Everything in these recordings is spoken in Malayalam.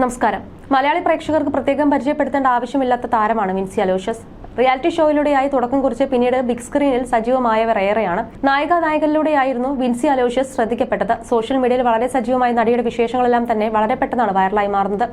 നമസ്കാരം. മലയാളി പ്രേക്ഷകർക്ക് പ്രത്യേകം പരിചയപ്പെടുത്തേണ്ട ആവശ്യമില്ലാത്ത താരമാണ് വിൻസി അലോഷ്യസ്. റിയാലിറ്റി ഷോയിലൂടെയായി തുടക്കം കുറിച്ച് പിന്നീട് ബിഗ് സ്ക്രീനിൽ സജീവമായവർ ഏറെയാണ്. നായികയിലൂടെയായിരുന്നു വിൻസി അലോഷ്യസ് ശ്രദ്ധിക്കപ്പെട്ടത്. സോഷ്യൽ മീഡിയയിൽ വളരെ സജീവമായ നടിയുടെ വിശേഷങ്ങളെല്ലാം തന്നെ വളരെ പെട്ടെന്നാണ് വൈറലായി മാറുന്നത്.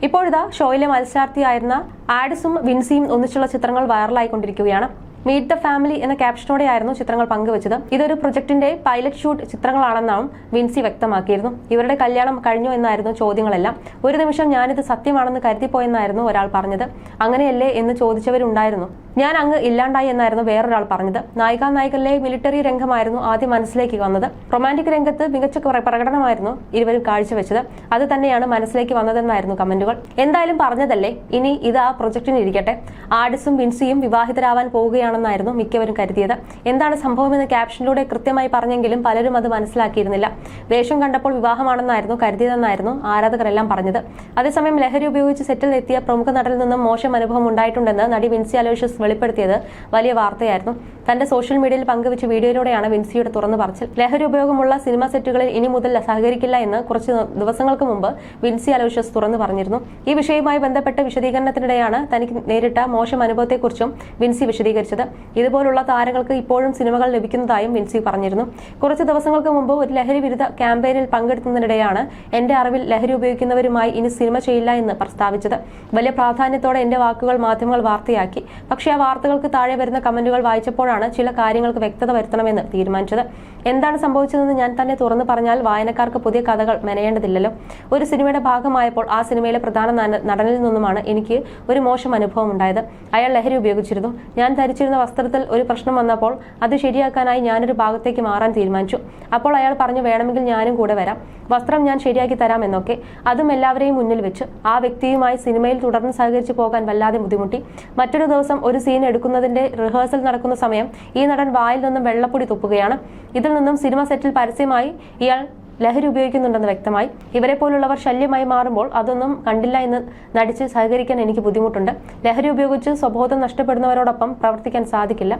ഇപ്പോഴിതാ ഷോയിലെ മത്സരാർത്ഥിയായിരുന്ന ആഡിസും വിൻസിയും ഒന്നിച്ചുള്ള ചിത്രങ്ങൾ വൈറലായിക്കൊണ്ടിരിക്കുകയാണ്. മീറ്റ് ദ ഫാമിലി എന്ന ക്യാപ്ഷനോടെയായിരുന്നു ചിത്രങ്ങൾ പങ്കുവച്ചത്. ഇതൊരു പ്രൊജക്ടിന്റെ പൈലറ്റ് ഷൂട്ട് ചിത്രങ്ങളാണെന്നാണ് വിൻസി വ്യക്തമാക്കിയിരുന്നു. ഇവരുടെ കല്യാണം കഴിഞ്ഞു എന്നായിരുന്നു ചോദ്യങ്ങളെല്ലാം. ഒരു നിമിഷം ഞാനിത് സത്യമാണെന്ന് കരുതിപ്പോയെന്നായിരുന്നു ഒരാൾ പറഞ്ഞത്. അങ്ങനെയല്ലേ എന്ന് ചോദിച്ചവരുണ്ടായിരുന്നു. ഞാൻ അങ്ങ് ഇല്ലാണ്ടായി എന്നായിരുന്നു വേറൊരാൾ പറഞ്ഞത്. നായികയിലെ മിലിറ്ററി രംഗമായിരുന്നു ആദ്യം മനസ്സിലേക്ക് വന്നത്. റൊമാന്റിക് രംഗത്ത് മികച്ച പ്രകടനമായിരുന്നു ഇരുവരും കാഴ്ചവെച്ചത്. അത് തന്നെയാണ് മനസ്സിലേക്ക് വന്നതെന്നായിരുന്നു കമന്റുകൾ. എന്തായാലും പറഞ്ഞതല്ലേ, ഇനി ഇത് ആ പ്രൊജക്ടിന് ഇരിക്കട്ടെ. ആഡിസും വിൻസിയും വിവാഹിതരാവാൻ പോവുകയാണെന്നായിരുന്നു മിക്കവരും കരുതിയത്. എന്താണ് സംഭവമെന്ന് ക്യാപ്ഷനിലൂടെ കൃത്യമായി പറഞ്ഞെങ്കിലും പലരും അത് മനസ്സിലാക്കിയിരുന്നില്ല. വേഷം കണ്ടപ്പോൾ വിവാഹമാണെന്നായിരുന്നു കരുതിയതെന്നായിരുന്നു ആരാധകരെല്ലാം പറഞ്ഞത്. അതേസമയം ലഹരി ഉപയോഗിച്ച് സെറ്റിൽ എത്തിയ പ്രമുഖ നടനിൽ നിന്നും മോശം അനുഭവം ഉണ്ടായിട്ടുണ്ടെന്ന് നടി വിൻസി അലോഷ്യസ് വെളിപ്പെടുത്തിയത് വലിയ വാർത്തയായിരുന്നു. തന്റെ സോഷ്യൽ മീഡിയയിൽ പങ്കുവച്ച വീഡിയോയിലൂടെയാണ് വിൻസിയുടെ തുറന്നു പറച്ചിൽ. ലഹരി ഉപയോഗമുള്ള സിനിമാ സെറ്റുകളിൽ ഇനി മുതൽ സഹകരിക്കില്ല എന്ന് കുറച്ച് ദിവസങ്ങൾക്ക് മുമ്പ് വിൻസി അലോഷ്യസ് തുറന്നു പറഞ്ഞിരുന്നു. ഈ വിഷയവുമായി ബന്ധപ്പെട്ട വിശദീകരണത്തിനിടെയാണ് തനിക്ക് നേരിട്ട മോശം അനുഭവത്തെക്കുറിച്ചും വിൻസി വിശദീകരിച്ചത്. ഇതുപോലുള്ള താരങ്ങൾക്ക് ഇപ്പോഴും സിനിമകൾ ലഭിക്കുന്നതായും വിൻസി പറഞ്ഞിരുന്നു. കുറച്ച് ദിവസങ്ങൾക്ക് മുമ്പ് ഒരു ലഹരി വിരുദ്ധ ക്യാമ്പയിനിൽ പങ്കെടുക്കുന്നതിനിടെയാണ് എന്റെ അറിവിൽ ലഹരി ഉപയോഗിക്കുന്നവരുമായി ഇനി സിനിമ ചെയ്യില്ല എന്ന് പ്രസ്താവിച്ചത്. വലിയ പ്രാധാന്യത്തോടെ എന്റെ വാക്കുകൾ മാധ്യമങ്ങൾ വാർത്തയാക്കി. പക്ഷേ ആ വാർത്തകൾക്ക് താഴെ വരുന്ന കമന്റുകൾ വായിച്ചപ്പോഴാണ് ചില കാര്യങ്ങൾക്ക് വ്യക്തത വരുത്തണമെന്ന് തീരുമാനിച്ചത്. എന്താണ് സംഭവിച്ചതെന്ന് ഞാൻ തന്നെ തുറന്നു പറഞ്ഞാൽ വായനക്കാർക്ക് പുതിയ കഥകൾ മെനയേണ്ടതില്ലല്ലോ. ഒരു സിനിമയുടെ ഭാഗമായപ്പോൾ ആ സിനിമയിലെ പ്രധാന നടനിൽ നിന്നുമാണ് എനിക്ക് ഒരു മോശം അനുഭവം ഉണ്ടായത്. അയാൾ ലഹരി ഉപയോഗിച്ചിരുന്നു. ഞാൻ ധരിച്ചിരുന്ന വസ്ത്രത്തിൽ ഒരു പ്രശ്നം വന്നപ്പോൾ അത് ശരിയാക്കാനായി ഞാനൊരു ഭാഗത്തേക്ക് മാറാൻ തീരുമാനിച്ചു. അപ്പോൾ അയാൾ പറഞ്ഞു, വേണമെങ്കിൽ ഞാനും കൂടെ വരാം, വസ്ത്രം ഞാൻ ശരിയാക്കി തരാം എന്നൊക്കെ. അതും എല്ലാവരെയും മുന്നിൽ വെച്ച് ആ വ്യക്തിയുമായി സിനിമയിൽ തുടർന്ന് സഹകരിച്ചു പോകാൻ വല്ലാതെ ബുദ്ധിമുട്ടി. മറ്റൊരു ദിവസം ഒരു സീൻ എടുക്കുന്നതിന്റെ റിഹേഴ്സൽ നടക്കുന്ന സമയം ഈ നടൻ വായിൽ നിന്നും വെള്ളപ്പൊടി തുപ്പുകയാണ്. ഇതിൽ നിന്നും സിനിമ സെറ്റിൽ പരസ്യമായി ഇയാൾ ലഹരി ഉപയോഗിക്കുന്നുണ്ടെന്ന് വ്യക്തമായി. ഇവരെ പോലുള്ളവർ ശല്യമായി മാറുമ്പോൾ അതൊന്നും കണ്ടില്ല എന്ന് നടിച്ച് സഹകരിക്കാൻ എനിക്ക് ബുദ്ധിമുട്ടുണ്ട്. ലഹരി ഉപയോഗിച്ച് സ്വബോധം നഷ്ടപ്പെടുന്നവരോടൊപ്പം പ്രവർത്തിക്കാൻ സാധിക്കില്ല.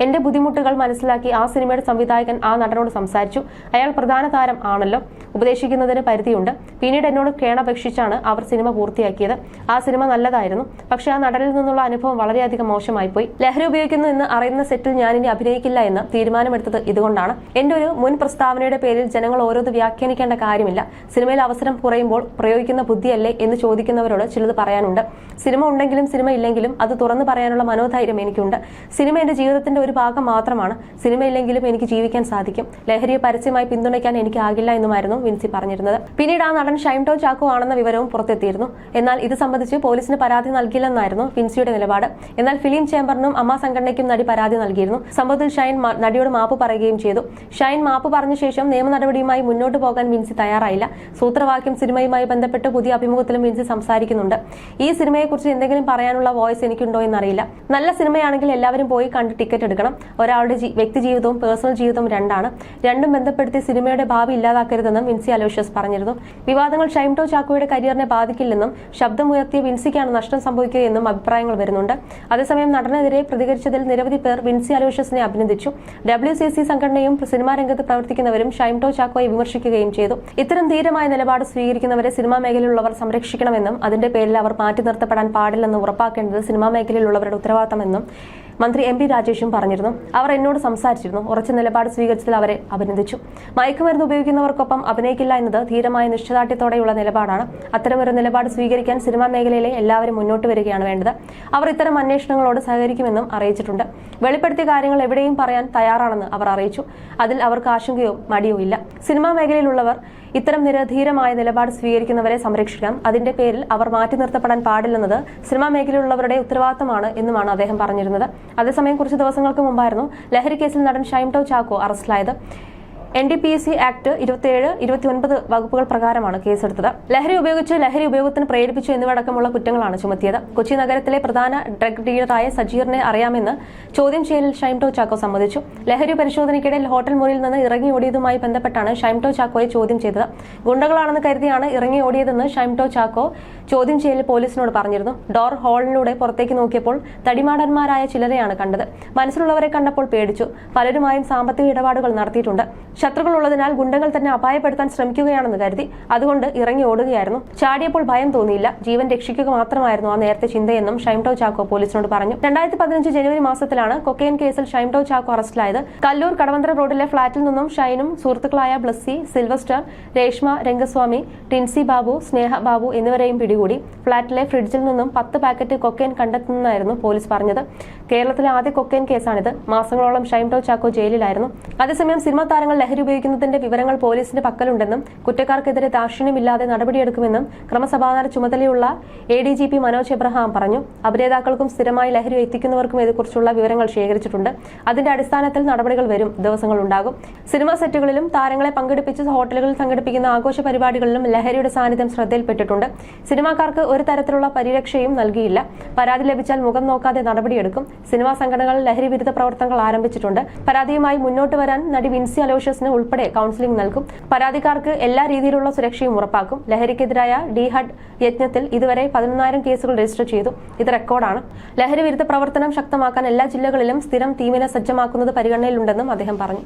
എന്റെ ബുദ്ധിമുട്ടുകൾ മനസ്സിലാക്കി ആ സിനിമയുടെ സംവിധായകൻ ആ നടനോട് സംസാരിച്ചു. അയാൾ പ്രധാന താരം ആണല്ലോ, ഉപദേശിക്കുന്നതിന് പരിധിയുണ്ട്. പിന്നീട് എന്നോട് കേണപേക്ഷിച്ചാണ് അവർ സിനിമ പൂർത്തിയാക്കിയത്. ആ സിനിമ നല്ലതായിരുന്നു. പക്ഷെ ആ നടനിൽ നിന്നുള്ള അനുഭവം വളരെയധികം മോശമായി പോയി. ലഹരി ഉപയോഗിക്കുന്നു എന്ന് അറിയുന്ന സെറ്റിൽ ഞാനിനി അഭിനയിക്കില്ല എന്ന് തീരുമാനമെടുത്തത് ഇതുകൊണ്ടാണ്. എന്റെ ഒരു മുൻ പ്രസ്താവനയുടെ പേരിൽ ജനങ്ങൾ ഓരോന്ന് വ്യാഖ്യാനിക്കേണ്ട കാര്യമില്ല. സിനിമയിൽ അവസരം കുറയുമ്പോൾ പ്രയോഗിക്കുന്ന ബുദ്ധിയല്ലേ എന്ന് ചോദിക്കുന്നവരോട് ചിലത് പറയാനുണ്ട്. സിനിമ ഉണ്ടെങ്കിലും സിനിമ ഇല്ലെങ്കിലും അത് തുറന്നു പറയാനുള്ള മനോധൈര്യം എനിക്കുണ്ട്. സിനിമ എന്റെ ജീവിതത്തിന്റെ ഒരു ഭാഗം മാത്രമാണ്. സിനിമയില്ലെങ്കിലും എനിക്ക് ജീവിക്കാൻ സാധിക്കും. ലഹരിയെ പരസ്യമായി പിന്തുണയ്ക്കാൻ എനിക്കാകില്ല എന്നുമായിരുന്നു വിൻസി പറഞ്ഞിരുന്നത്. പിന്നീട് ആ നടൻ ഷൈൻ ടോം ചാക്കോ ആണെന്ന വിവരവും പുറത്തെത്തിയിരുന്നു. എന്നാൽ ഇത് സംബന്ധിച്ച് പോലീസിന് പരാതി നൽകില്ലെന്നായിരുന്നു വിൻസിയുടെ നിലപാട്. എന്നാൽ ഫിലിം ചേംബറിനും അമ്മ സംഘടനയ്ക്കും നടി പരാതി നൽകിയിരുന്നു. സംഭവത്തിൽ ഷൈൻ നടിയോട് മാപ്പ് പറയുകയും ചെയ്തു. ഷൈൻ മാപ്പ് പറഞ്ഞ ശേഷം നിയമ നടപടിയുമായി മുന്നോട്ട് പോകാൻ വിൻസി തയ്യാറായില്ല. സൂത്രവാക്യം സിനിമയുമായി ബന്ധപ്പെട്ട് പുതിയ അഭിമുഖത്തിലും വിൻസി സംസാരിക്കുന്നുണ്ട്. ഈ സിനിമയെക്കുറിച്ച് എന്തെങ്കിലും പറയാനുള്ള വോയിസ് എനിക്കുണ്ടോ എന്നറിയില്ല. നല്ല സിനിമയാണെങ്കിൽ എല്ലാവരും പോയി കണ്ട് ടിക്കറ്റ് എടുക്കണം. ഒരാളുടെ വ്യക്തി ജീവിതവും പേഴ്സണൽ ജീവിതവും രണ്ടും ബന്ധപ്പെടുത്തി സിനിമയുടെ ഭാവി ഇല്ലാതാക്കരുതെന്നും വിൻസി അലോഷ്യസ് പറഞ്ഞിരുന്നു. വിവാദങ്ങൾ ഷൈൻ ടോം ചാക്കോയുടെ കരിയറിനെ ബാധിക്കില്ലെന്നും ശബ്ദമുയർത്തിയ വിൻസിക്കാണ് നഷ്ടം സംഭവിക്കുകയെന്നും അഭിപ്രായങ്ങൾ വരുന്നുണ്ട്. അതേസമയം നടനെതിരെ പ്രതികരിച്ചതിൽ നിരവധി പേർ വിൻസി അലോഷ്യസിനെ അഭിനന്ദിച്ചു. WCC സംഘടനയും സിനിമാ രംഗത്ത് പ്രവർത്തിക്കുന്നവരും ഷൈൻ ടോം ചാക്കോയെ വിമർശിക്കുകയും ചെയ്തു. ഇത്തരം ധീരമായ നിലപാട് സ്വീകരിക്കുന്നവരെ സിനിമാ മേഖലയിലുള്ളവർ സംരക്ഷിക്കണമെന്നും അതിന്റെ പേരിൽ അവർ മാറ്റി നിർത്തപ്പെടാൻ പാടില്ലെന്ന് ഉറപ്പാക്കേണ്ടത് സിനിമാ മേഖലയിലുള്ളവരുടെ ഉത്തരവാദിത്തമെന്നും മന്ത്രി MP രാജേഷും പറഞ്ഞിരുന്നു. അവർ എന്നോട് സംസാരിച്ചിരുന്നു. ഉറച്ച നിലപാട് സ്വീകരിച്ചതിൽ അവരെ അഭിനന്ദിച്ചു. മയക്കുമരുന്ന് ഉപയോഗിക്കുന്നവർക്കൊപ്പം അഭിനയിക്കില്ല എന്നത് ധീരമായ നിശ്ചയദാർഢ്യത്തോടെയുള്ള നിലപാടാണ്. അത്തരമൊരു നിലപാട് സ്വീകരിക്കാൻ സിനിമാ മേഖലയിലെ എല്ലാവരും മുന്നോട്ട് വരികയാണ് വേണ്ടത്. അവർ ഇത്തരം അന്വേഷണങ്ങളോട് സഹകരിക്കുമെന്നും അറിയിച്ചിട്ടുണ്ട്. വെളിപ്പെടുത്തിയ കാര്യങ്ങൾ എവിടെയും പറയാൻ തയ്യാറാണെന്ന് അവർ അറിയിച്ചു. അതിൽ അവർക്ക് ആശങ്കയോ മടിയോ ഇല്ല. സിനിമാ മേഖലയിലുള്ളവർ ഇത്തരം ധീരമായ നിലപാട് സ്വീകരിക്കുന്നവരെ സംരക്ഷിക്കാം. അതിന്റെ പേരിൽ അവർ മാറ്റി നിർത്തപ്പെടാൻ പാടില്ലെന്നത് സിനിമാ മേഖലയിലുള്ളവരുടെ ഉത്തരവാദിത്തമാണ് എന്നുമാണ് അദ്ദേഹം പറഞ്ഞിരുന്നത്. അതേസമയം കുറച്ച് ദിവസങ്ങൾക്ക് മുമ്പായിരുന്നു ലഹരി കേസിൽ നടൻ ഷൈൻ ടോം ചാക്കോ അറസ്റ്റിലായത്. NDPC ആക്ട് 27, 29 വകുപ്പുകൾ പ്രകാരമാണ് കേസെടുത്തത്. ലഹരി ഉപയോഗിച്ച് ലഹരി ഉപയോഗത്തിന് പ്രേരിപ്പിച്ചു എന്നിവടക്കമുള്ള കുറ്റങ്ങളാണ് ചുമത്തിയത്. കൊച്ചി നഗരത്തിലെ പ്രധാന ഡ്രഗ് ഡീലറായ സജീറിനെ അറിയാമെന്ന് ചോദ്യം ചെയ്യലിൽ ഷൈൻ ടോം ചാക്കോ സമ്മതിച്ചു. ലഹരി പരിശോധനയ്ക്കിടെ ഹോട്ടൽ മുറിയിൽ നിന്ന് ഇറങ്ങി ഓടിയതുമായി ബന്ധപ്പെട്ടാണ് ഷൈൻ ടോം ചാക്കോയെ ചോദ്യം ചെയ്തത്. ഗുണ്ടകളാണെന്ന് കരുതിയാണ് ഇറങ്ങി ഓടിയതെന്ന് ഷൈൻ ടോം ചാക്കോ ചോദ്യം ചെയ്യലിൽ പോലീസിനോട് പറഞ്ഞിരുന്നു. ഡോർ ഹാളിലൂടെ പുറത്തേക്ക് നോക്കിയപ്പോൾ തടിമാടന്മാരായ ചിലരെയാണ് കണ്ടത്. മനസ്സിലുള്ളവരെ കണ്ടപ്പോൾ പേടിച്ചു. പലരുമായും സാമ്പത്തിക ഇടപാടുകൾ നടത്തിയിട്ടുണ്ട്. ശത്രുക്കളുള്ളതിനാൽ ഗുണ്ടകൾ തന്നെ അപായപ്പെടുത്താൻ ശ്രമിക്കുകയാണെന്ന് കരുതി. അതുകൊണ്ട് ഇറങ്ങി ഓടുകയായിരുന്നു. ചാടിയപ്പോൾ ഭയം തോന്നിയില്ല. ജീവൻ രക്ഷിക്കുക മാത്രമായിരുന്നു ആ നേരത്തെ ചിന്തയെന്നും ഷൈംടോ ചാക്കോ പോലീസിനോട് പറഞ്ഞു. 2015 ജനുവരി മാസത്തിലാണ് കൊക്കൈൻ കേസിൽ ഷൈംടോ ചാക്കോ അറസ്റ്റിലായത്. കല്ലൂർ കടവന്ത്ര റോഡിലെ ഫ്ളാറ്റിൽ നിന്നും ഷൈനും സുഹൃത്തുക്കളായ ബ്ലസ്സി, സിൽവസ്റ്റർ, രേഷ്മ രംഗസ്വാമി, ടിൻസി ബാബു, സ്നേഹ ബാബു എന്നിവരെയും പിടികൂടി. ഫ്ളാറ്റിലെ ഫ്രിഡ്ജിൽ നിന്നും 10 പാക്കറ്റ് കൊക്കൈൻ കണ്ടെത്തുന്നതായിരുന്നു പോലീസ് പറഞ്ഞത്. കേരളത്തിലെ ആദ്യ കൊക്കൈൻ കേസാണിത്. മാസങ്ങളോളം ഷൈംടോ ചാക്കോ ജയിലിലായിരുന്നു. അതേസമയം സിനിമാ താരങ്ങൾ ലഹരി ഉപയോഗിക്കുന്നതിന്റെ വിവരങ്ങൾ പോലീസിന്റെ പക്കലുണ്ടെന്നും കുറ്റക്കാർക്കെതിരെ ദാക്ഷിണ്യമില്ലാതെ നടപടിയെടുക്കുമെന്നും ക്രമസമാധാന ചുമതലയുള്ള ADGP മനോജ് എബ്രഹാം പറഞ്ഞു. അഭിനേതാക്കൾക്കും സ്ഥിരമായി ലഹരി എത്തിക്കുന്നവർക്കും ഇതേക്കുറിച്ചുള്ള വിവരങ്ങൾ ശേഖരിച്ചിട്ടുണ്ട്. അതിന്റെ അടിസ്ഥാനത്തിൽ നടപടികൾ വരും ദിവസങ്ങളുണ്ടാകും. സിനിമാ സെറ്റുകളിലും താരങ്ങളെ പങ്കെടുപ്പിച്ച് ഹോട്ടലുകളിൽ സംഘടിപ്പിക്കുന്ന ആഘോഷ പരിപാടികളിലും ലഹരിയുടെ സാന്നിധ്യം ശ്രദ്ധയിൽപ്പെട്ടിട്ടുണ്ട്. സിനിമാക്കാർക്ക് ഒരു തരത്തിലുള്ള പരിരക്ഷയും നൽകിയില്ല. പരാതി ലഭിച്ചാൽ മുഖം നോക്കാതെ നടപടിയെടുക്കും. സിനിമാ സംഘടനകൾ ലഹരി വിരുദ്ധ പ്രവർത്തനങ്ങൾ ആരംഭിച്ചിട്ടുണ്ട്. പരാതിയുമായി മുന്നോട്ട് വരാൻ നടി വിൻസി അലോഷ്യസിന് ഉൾപ്പെടെ കൌൺസിലിംഗ് നൽകും. പരാതിക്കാർക്ക് എല്ലാ രീതിയിലുള്ള സുരക്ഷയും ഉറപ്പാക്കും. ലഹരിക്കെതിരായ DHUD യജ്ഞത്തിൽ ഇതുവരെ 11,000 കേസുകൾ രജിസ്റ്റർ ചെയ്തു. ഇത് റെക്കോർഡാണ്. ലഹരി വിരുദ്ധ പ്രവർത്തനം ശക്തമാക്കാൻ എല്ലാ ജില്ലകളിലും സ്ഥിരം ടീമിനെ സജ്ജമാക്കുന്നത് പരിഗണനയിലുണ്ടെന്നും അദ്ദേഹം പറഞ്ഞു.